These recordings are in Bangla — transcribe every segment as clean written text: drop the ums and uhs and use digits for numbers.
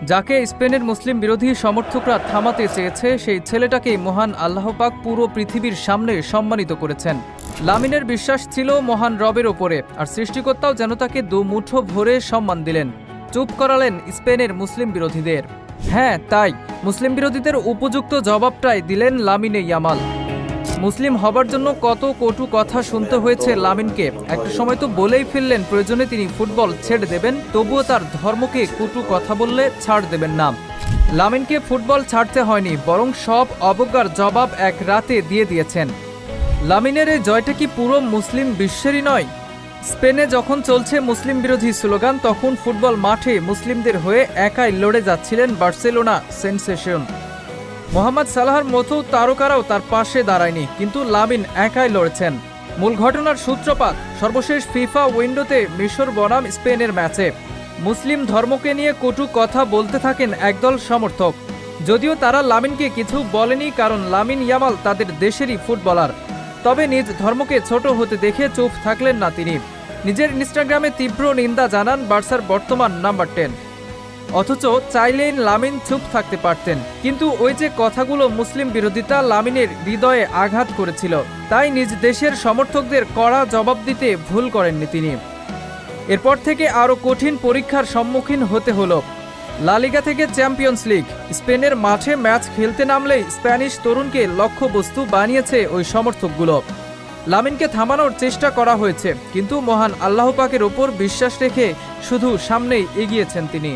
যাকে স্পেনের মুসলিম বিরোধী সমর্থকরা থামাতে চেয়েছে সেই ছেলেটাকেই মহান আল্লাহ পাক পুরো পৃথিবীর সামনে সম্মানিত করেছেন। লামিনের বিশ্বাস ছিল মহান রবের ওপরে, আর সৃষ্টিকর্তাও যেন তাকে দুমুঠো ভরে সম্মান দিলেন। চুপ করালেন স্পেনের মুসলিম বিরোধীদের। হ্যাঁ, তাই মুসলিম বিরোধীদের উপযুক্ত জবাবটাই দিলেন লামিনে ইয়ামাল। মুসলিম হবার জন্য কত কটু কথা শুনতে হয়েছে লামিনকে। একটা সময় তো বলেই ফেললেন প্রয়োজনে তিনি ফুটবল ছেড়ে দেবেন, তবুও তার ধর্মকে কটু কথা বললে ছাড় দেবেন না। লামিনকে ফুটবল ছাড়তে হয়নি, বরং সব অবজ্ঞার জবাব এক রাতে দিয়ে দিয়েছেন। লামিনের এই জয়টা কি পুরো মুসলিম বিশ্বেরই নয়? স্পেনে যখন চলছে মুসলিম বিরোধী স্লোগান, তখন ফুটবল মাঠে মুসলিমদের হয়ে একাই লড়ে যাচ্ছিলেন বার্সেলোনা সেনসেশন। মোহাম্মদ সালাহর মতো তারকারাও তার পাশে দাঁড়ায়নি, কিন্তু লামিন একাই লড়েছেন। মূল ঘটনার সূত্রপাত সর্বশেষ ফিফা উইন্ডোতে মিশর বনাম স্পেনের ম্যাচে। মুসলিম ধর্মকে নিয়ে কটু কথা বলতে থাকেন একদল সমর্থক। যদিও তারা লামিনকে কিছু বলেনি, কারণ লামিন ইয়ামাল তাদের দেশেরই ফুটবলার। তবে নিজ ধর্মকে ছোট হতে দেখে চুপ থাকলেন না তিনি। নিজের ইনস্টাগ্রামে তীব্র নিন্দা জানান বার্সার বর্তমান নাম্বার 10। অথচ চাইলেই লামিন চুপ থাকতে পারতেন, কিন্তু ওই যে কথাগুলো মুসলিম বিরোধিতা লামিনের হৃদয়ে আঘাত করেছিল, তাই নিজ দেশের সমর্থকদের কড়া জবাব দিতে ভুল করেননি তিনি। এরপর থেকে আরও কঠিন পরীক্ষার সম্মুখীন হতে হলো। লা লিগা থেকে চ্যাম্পিয়ন্স লিগ, স্পেনের মাঠে ম্যাচ খেলতে নামলেই স্প্যানিশ তরুণকে লক্ষ্যবস্তু বানিয়েছে ওই সমর্থকগুলো। লামিনকে থামানোর চেষ্টা করা হয়েছে, কিন্তু মহান আল্লাহ পাকের ওপর বিশ্বাস রেখে শুধু সামনেই এগিয়েছেন তিনি।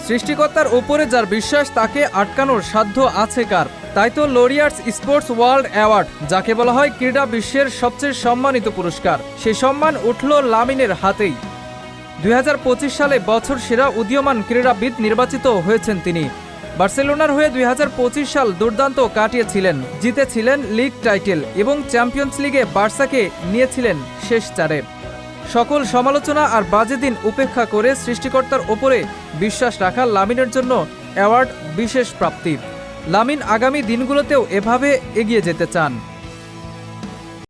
সৃষ্টিকর্তার ওপরে যার বিশ্বাস, তাকে আটকানোর সাধ্য আছে কার? তাই তো লরিয়ার্স স্পোর্টস ওয়ার্ল্ড অ্যাওয়ার্ড, যাকে বলা হয় ক্রীড়া বিশ্বের সবচেয়ে সম্মানিত পুরস্কার, সেই সম্মান উঠল লামিনের হাতেই। 2025 সালে বছর সেরা উদীয়মান ক্রীড়াবিদ নির্বাচিত হয়েছেন তিনি। বার্সেলোনার হয়ে 2025 সাল দুর্দান্ত কাটিয়েছিলেন, জিতেছিলেন লিগ টাইটেল এবং চ্যাম্পিয়ন্স লিগে বার্সাকে নিয়েছিলেন শেষ চারে। সকল সমালোচনা আর বাজে দিন উপেক্ষা করে সৃষ্টিকর্তার ওপরে বিশ্বাস রাখা লামিনের জন্য অ্যাওয়ার্ড বিশেষ প্রাপ্তি। লামিন আগামী দিনগুলোতেও এভাবে এগিয়ে যেতে চান।